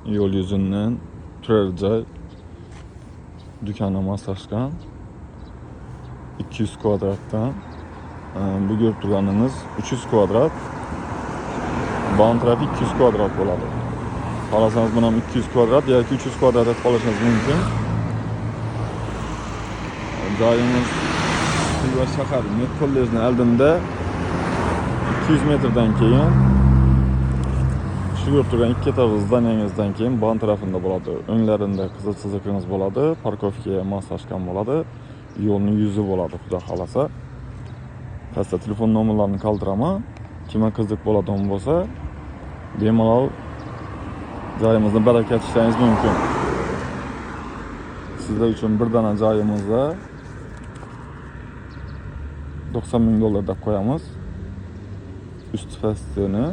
yo'l yuzidan turar joy do'koni moslashgan 200 kvadratdan. Bu görüp turganınız 300 kvadrat. Bağın tarafı 200 kvadrat bo'ladi. Qalasanız bunam 200 kvadrat yoki 300 kvadrat etib olishingiz mumkin. Joyimiz Xiva shahar Met kollejning oldida 200 metrdan keyin shu görüp turgan ikki etажli zdaniyangizdan keyin bağın tarafında bo'ladi. O'nglarida qizil chiziqingiz bo'ladi, parkovkaga moslashgan bo'ladi. Yo'lning yuzi bo'ladi, xudo xolasa. Pastda telefon nomerlarini qoldiraman. Kimga qiziq bo'ladigan bo'lsa, bemalol joyimizni barakat ishlashingiz mumkin. Sizlar uchun bir dona joyimizda 90 ming dollar deb qo'yamiz. Üst fastini